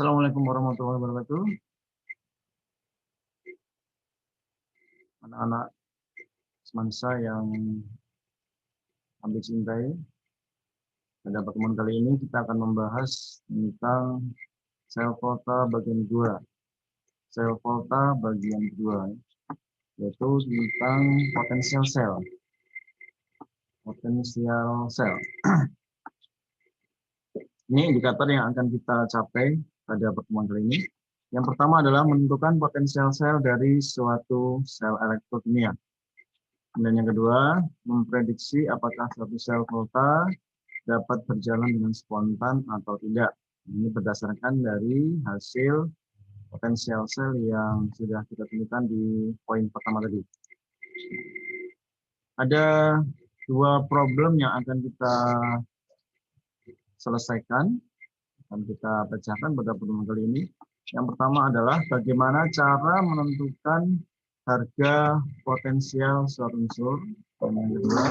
Assalamualaikum warahmatullahi wabarakatuh. Anak-anak semansa yang kami cintai, pada pertemuan kali ini kita akan membahas tentang sel volta bagian kedua. Sel volta bagian kedua, yaitu tentang potensial sel. Potensial sel. Ini indikator yang akan kita capai pada pertemuan kali ini. Yang pertama adalah menentukan potensial sel dari suatu sel elektrokimia. Dan yang kedua, memprediksi apakah suatu sel volta dapat berjalan dengan spontan atau tidak. Ini berdasarkan dari hasil potensial sel yang sudah kita temukan di poin pertama tadi. Ada dua problem yang akan kita selesaikan dan kita pecahkan pada pertemuan kali ini. Yang pertama adalah bagaimana cara menentukan harga potensial suatu unsur. Dan yang kedua,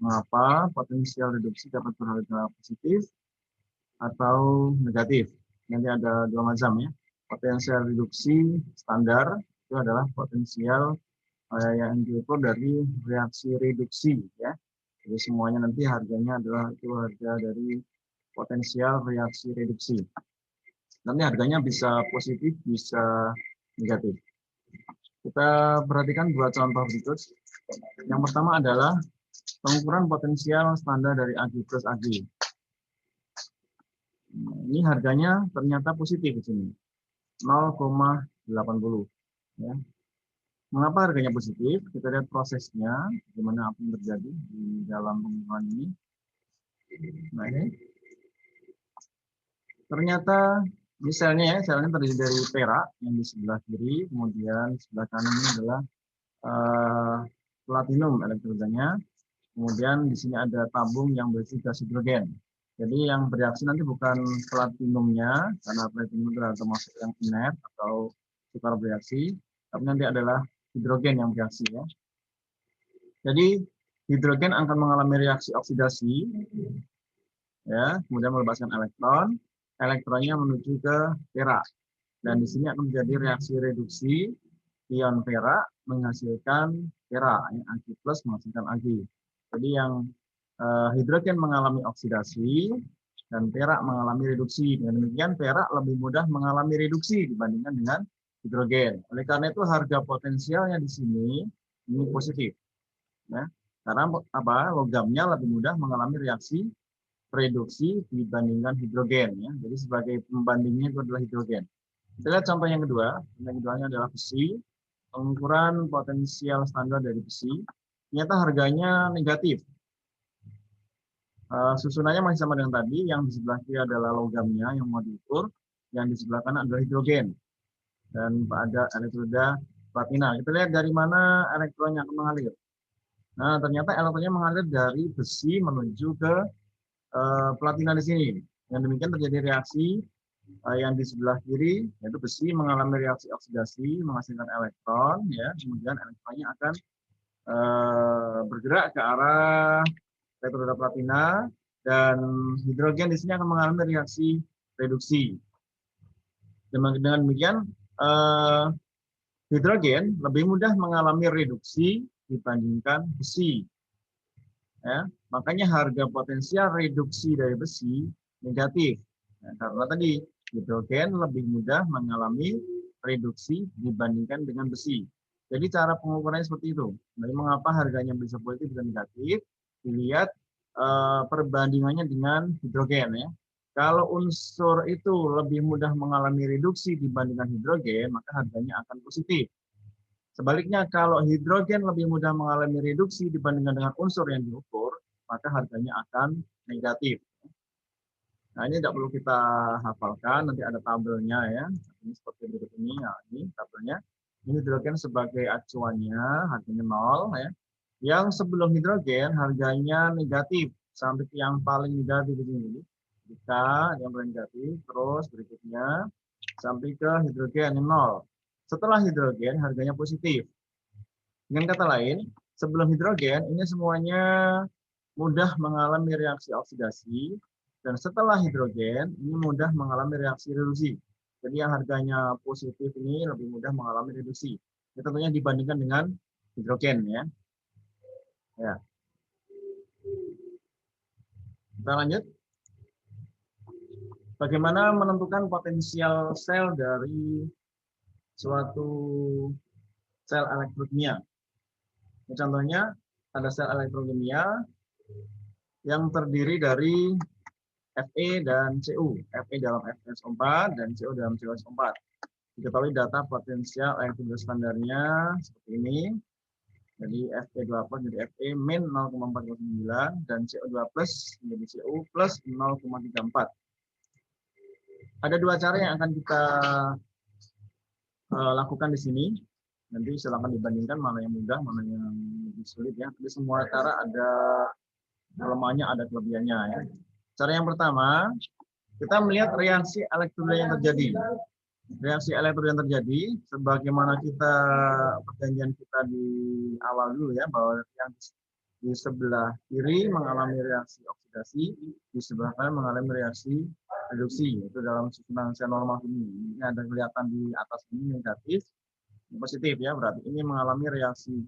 mengapa potensial reduksi dapat berharga positif atau negatif. Nanti ada dua macam ya. Potensial reduksi standar itu adalah potensial yang diukur dari reaksi reduksi ya. Jadi semuanya nanti harganya adalah itu harga dari potensial reaksi reduksi. Nanti harganya bisa positif, bisa negatif. Kita perhatikan dua contoh berikut. Yang pertama adalah pengukuran potensial standar dari Ag plus Ag. Ini harganya ternyata positif di sini, 0,80. Ya. Mengapa harganya positif? Kita lihat prosesnya, bagaimana apa yang terjadi di dalam pengukuran ini. Nah ini, ternyata misalnya ya, selnya terdiri dari perak yang di sebelah kiri, kemudian di sebelah kanan ini adalah platinum elektrodanya. Kemudian di sini ada tabung yang berisi gas hidrogen. Jadi yang bereaksi nanti bukan platinumnya, karena platinum itu adalah termasuk yang inert atau sukar bereaksi, tapi nanti adalah hidrogen yang bereaksi ya. Jadi hidrogen akan mengalami reaksi oksidasi, ya, kemudian melepaskan elektron, elektronnya menuju ke perak, dan di sini akan menjadi reaksi reduksi ion perak menghasilkan perak, ya, Ag plus menghasilkan Ag. Jadi yang hidrogen mengalami oksidasi dan perak mengalami reduksi. Dengan demikian perak lebih mudah mengalami reduksi dibandingkan dengan hidrogen. Oleh karena itu harga potensialnya di sini ini positif. Ya. Karena apa? Logamnya lebih mudah mengalami reaksi reduksi dibandingkan hidrogen. Ya. Jadi sebagai pembandingnya itu adalah hidrogen. Kita lihat contoh yang kedua. Yang keduanya adalah besi. Pengukuran potensial standar dari besi. Ternyata harganya negatif. Susunannya masih sama dengan tadi, yang di sebelah kiri adalah logamnya yang mau diukur, yang di sebelah kanan adalah hidrogen, dan ada elektroda platina. Kita lihat dari mana elektronnya akan mengalir. Nah, ternyata elektronnya mengalir dari besi menuju ke platina di sini. Yang demikian terjadi reaksi yang di sebelah kiri, yaitu besi mengalami reaksi oksidasi, menghasilkan elektron, ya, kemudian elektronnya akan bergerak ke arah elektroda platina, dan hidrogen di sini akan mengalami reaksi reduksi. Dengan demikian, hidrogen lebih mudah mengalami reduksi dibandingkan besi. Ya, makanya harga potensial reduksi dari besi negatif. Ya, karena tadi hidrogen lebih mudah mengalami reduksi dibandingkan dengan besi. Jadi cara pengukurannya seperti itu. Jadi mengapa harganya bisa positif dan negatif? Dilihat perbandingannya dengan hidrogen ya. Kalau unsur itu lebih mudah mengalami reduksi dibandingkan hidrogen, maka harganya akan positif. Sebaliknya kalau hidrogen lebih mudah mengalami reduksi dibandingkan dengan unsur yang diukur, maka harganya akan negatif. Nah ini tidak perlu kita hafalkan, nanti ada tabelnya ya. Ini seperti berikut ini, ya, ini tabelnya. Ini hidrogen sebagai acuannya, harganya 0 ya. Yang sebelum hidrogen harganya negatif sampai ke yang paling negatif ini. Jika yang paling negatif, terus berikutnya sampai ke hidrogen yang 0. Setelah hidrogen harganya positif. Dengan kata lain, sebelum hidrogen ini semuanya mudah mengalami reaksi oksidasi, dan setelah hidrogen ini mudah mengalami reaksi reduksi. Jadi yang harganya positif ini lebih mudah mengalami reduksi. Ini tentunya dibandingkan dengan hidrogen ya. Ya. Kita lanjut. Bagaimana menentukan potensial sel dari suatu sel elektrokimia? Contohnya ada sel elektrokimia yang terdiri dari Fe dan Cu. Fe dalam FeSO4 dan Cu dalam CuSO4. Diketahui data potensial elektrolysis standarnya seperti ini. Jadi Fe2+ jadi Fe min 0,49 dan CO2+ menjadi Cu plus 0,34. Ada dua cara yang akan kita lakukan di sini. Nanti silakan dibandingkan mana yang mudah, mana yang lebih sulit ya. Jadi semua cara ada kelemahannya, ada kelebihannya ya. Cara yang pertama, kita melihat reaksi elektrolit yang terjadi. Reaksi elektrolit yang terjadi, sebagaimana kita perjanjian kita di awal dulu ya, bahwa yang di sebelah kiri mengalami reaksi oksidasi, di sebelah kanan mengalami reaksi reduksi. Itu dalam susunan sel normal ini. Ini ada kelihatan di atas ini negatif, ini positif ya, berarti ini mengalami reaksi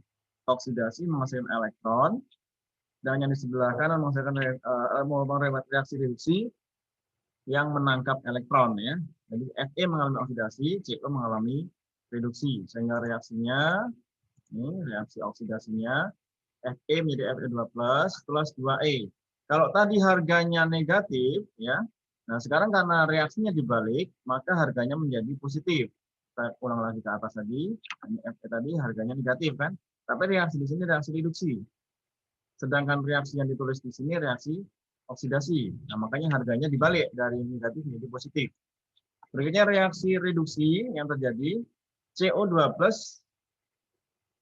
oksidasi menghasilkan elektron, dan yang di sebelah kanan menghasilkan reaksi reduksi yang menangkap elektron ya. Jadi Fe mengalami oksidasi, Co mengalami reduksi, sehingga reaksinya ini reaksi oksidasinya Fe menjadi Fe2+ plus 2E. Kalau tadi harganya negatif ya. Nah, sekarang karena reaksinya dibalik, maka harganya menjadi positif. Kita ulang lagi ke atas tadi, ini Fe tadi harganya negatif kan. Tapi reaksi di sini reaksi reduksi. Sedangkan reaksi yang ditulis di sini reaksi oksidasi. Nah, makanya harganya dibalik dari negatif menjadi positif. Berikutnya reaksi reduksi yang terjadi CO2+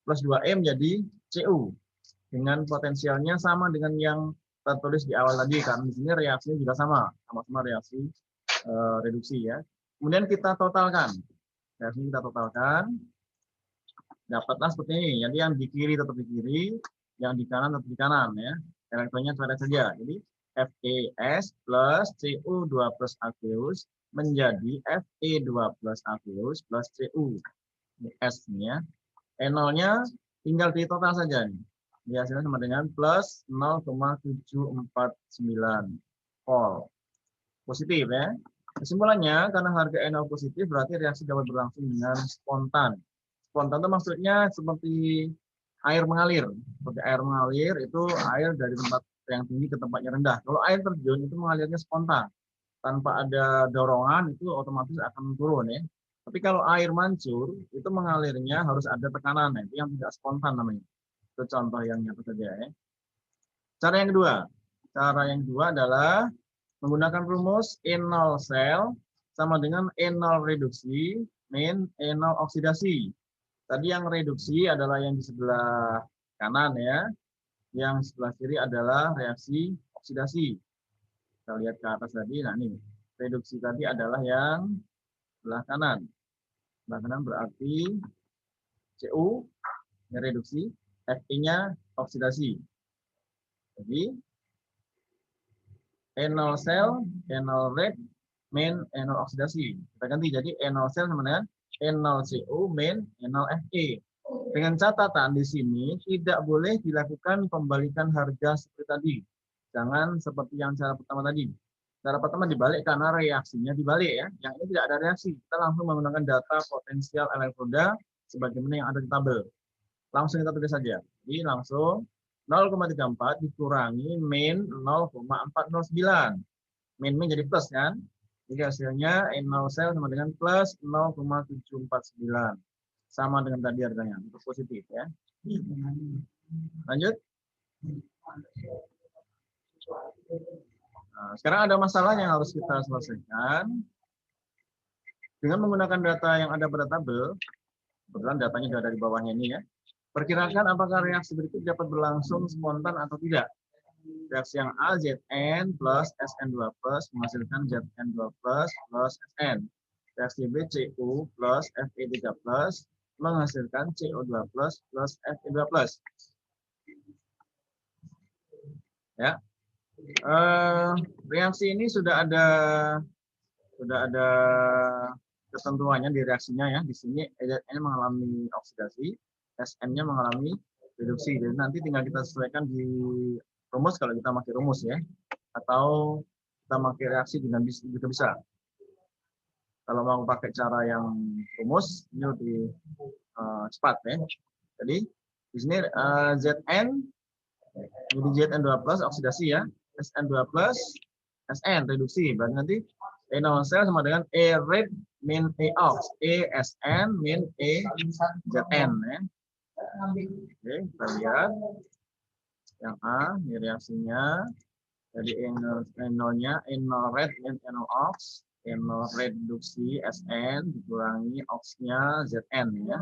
plus 2E menjadi Cu. Dengan potensialnya sama dengan yang tertulis di awal tadi, karena di sini reaksinya juga sama-sama reaksi reduksi ya. Kemudian kita totalkan. Reaksi kita totalkan. Dapatlah seperti ini. Jadi yang di kiri tetap di kiri, yang di kanan tetap di kanan ya. Elektronnya coret saja. Jadi FeS plus Cu2 plus aqueous menjadi Fe2 plus aqueous plus Cu. Ini S-nya. E0-nya tinggal di total saja nih. Dia hasilnya sama dengan plus 0,749 volt. Positif ya. Kesimpulannya, karena harga E0 positif berarti reaksi dapat berlangsung dengan spontan. Spontan itu maksudnya seperti air mengalir. Seperti air mengalir itu air dari tempat yang tinggi ke tempat yang rendah. Kalau air terjun itu mengalirnya spontan. Tanpa ada dorongan itu otomatis akan turun ya. Tapi kalau air mancur itu mengalirnya harus ada tekanan, itu yang tidak spontan namanya. Itu contoh yang nyata saja ya. Cara yang kedua adalah menggunakan rumus E0 sel sama dengan E0 reduksi min E0 oksidasi. Tadi yang reduksi adalah yang di sebelah kanan ya. Yang sebelah kiri adalah reaksi oksidasi. Kita lihat ke atas tadi, nah ini reduksi tadi adalah yang sebelah kanan. Sebelah kanan berarti Cu, ini reduksi, Fe-nya oksidasi. Jadi E0 sel, E0 red, min E0 oksidasi. Kita ganti jadi E0 sel sama dengan E0 Cu min E0 Fe. Dengan catatan di sini tidak boleh dilakukan pembalikan harga seperti tadi. Jangan seperti yang cara pertama tadi. Cara pertama dibalik karena reaksinya dibalik ya. Yang ini tidak ada reaksi. Kita langsung menggunakan data potensial elektroda sebagaimana yang ada di tabel. Langsung kita tulis saja. Jadi langsung 0,34 dikurangi min 0,409. Min jadi plus kan. Jadi hasilnya E0 sel sama dengan plus 0,749. Sama dengan tadi harganya, untuk positif ya. Lanjut. Nah, sekarang ada masalah yang harus kita selesaikan. Dengan menggunakan data yang ada pada tabel, kebetulan datanya sudah ada di bawahnya ini ya. Perkirakan apakah reaksi berikut dapat berlangsung spontan atau tidak. Reaksi yang A, Zn plus Sn2 plus menghasilkan Zn2 plus Sn. Reaksi B, Cu plus Fe3 plus menghasilkan CO2 plus Fe2 plus. Ya. Reaksi ini sudah ada ketentuannya di reaksinya ya. Di sini EZN mengalami oksidasi, SN-nya mengalami reduksi. Jadi nanti tinggal kita sesuaikan di rumus kalau kita pakai rumus ya. Atau kita pakai reaksi dinamis juga bisa. Kalau mau pakai cara yang rumus, ini lebih cepat ya. Jadi di sini Zn, jadi Zn2+ oksidasi ya, Sn2+, Sn reduksi. Berarti nanti E non-cell sama dengan E rate min E ox, E Sn min E Zn ya. Oke, kita lihat yang A, ini reaksinya. Jadi E0-nya, E0 rate min E0 ox, E0 reduksi Sn dikurangi ox-nya Zn ya.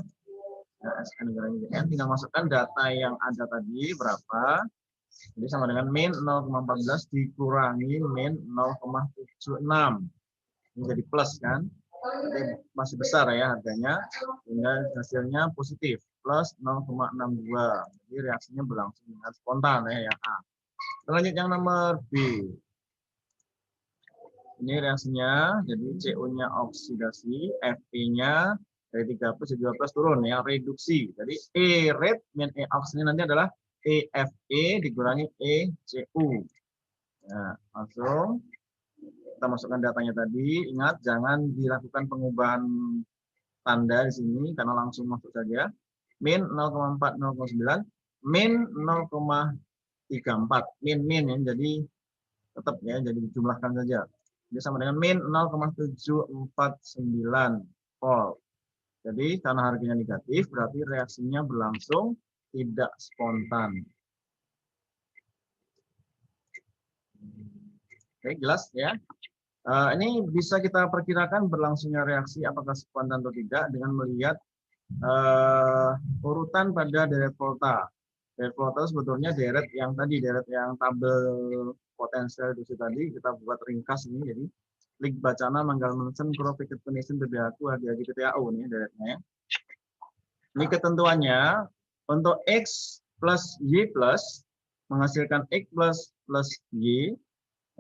Nah, Sn dikurangi Zn, tinggal masukkan data yang ada tadi berapa. Jadi sama dengan min 0,14 dikurangi min 0,76. Ini jadi plus kan. Jadi masih besar ya harganya. Sehingga hasilnya positif. Plus 0,62. Jadi reaksinya berlangsung dengan spontan ya yang A. Lanjut yang nomor B. Ini reaksinya. Jadi CO-nya oksidasi. Fe-nya dari 3+ jadi 2+ turun ya. Reduksi. Jadi E rate min E ox ini nanti adalah EFE dikurangi ECU. Nah, langsung kita masukkan datanya tadi. Ingat, jangan dilakukan pengubahan tanda di sini karena langsung masuk saja. Min 0,409, min 0,34. Min ya, jadi tetap ya, jadi dijumlahkan saja. Jadi sama dengan min 0,749 volt. Jadi karena harganya negatif, berarti reaksinya berlangsung tidak spontan. Oke, jelas ya. Ini bisa kita perkirakan berlangsungnya reaksi apakah spontan atau tidak dengan melihat urutan pada deret volta. Deret volta sebetulnya deret yang tadi, deret yang tabel potensial reduksi tadi kita buat ringkas ini. Jadi Lik Bacana Manggal Mensen Kropiket Penisen BBAku HDAG PTAU nih deretnya. Ini ketentuannya untuk X plus Y plus menghasilkan X plus Y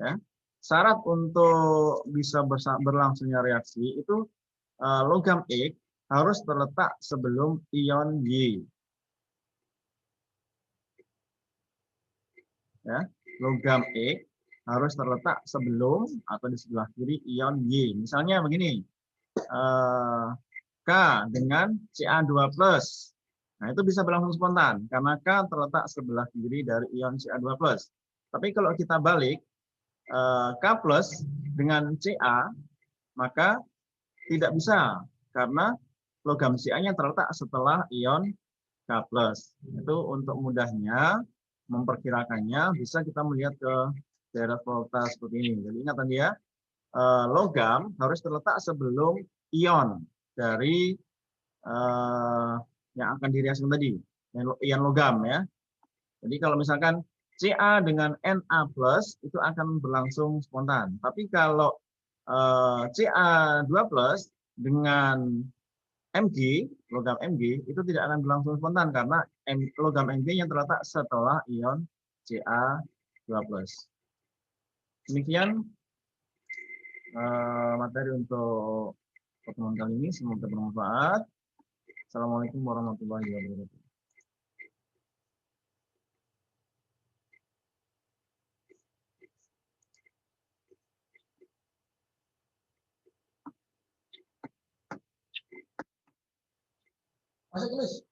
ya. Syarat untuk bisa berlangsungnya reaksi itu logam X harus terletak sebelum ion Y. Ya, logam X harus terletak sebelum atau di sebelah kiri ion Y. Misalnya begini, K dengan Ca2+. Nah, itu bisa berlangsung spontan karena K terletak sebelah kiri dari ion Ca2+. Tapi kalau kita balik K plus dengan Ca, maka tidak bisa karena logam Ca-nya terletak setelah ion K plus. Itu untuk mudahnya memperkirakannya bisa kita melihat ke deret volta seperti ini. Jadi ingat tadi ya, logam harus terletak sebelum ion dari yang akan direaksikan tadi, ion logam ya. Jadi kalau misalkan Ca dengan Na plus itu akan berlangsung spontan. Tapi kalau Ca2 plus dengan Mg, logam Mg itu tidak akan berlangsung spontan karena logam Mg yang terletak setelah ion Ca2 plus. Demikian materi untuk pertemuan kali ini, semoga bermanfaat. Assalamualaikum warahmatullahi wabarakatuh. Masuk tulis.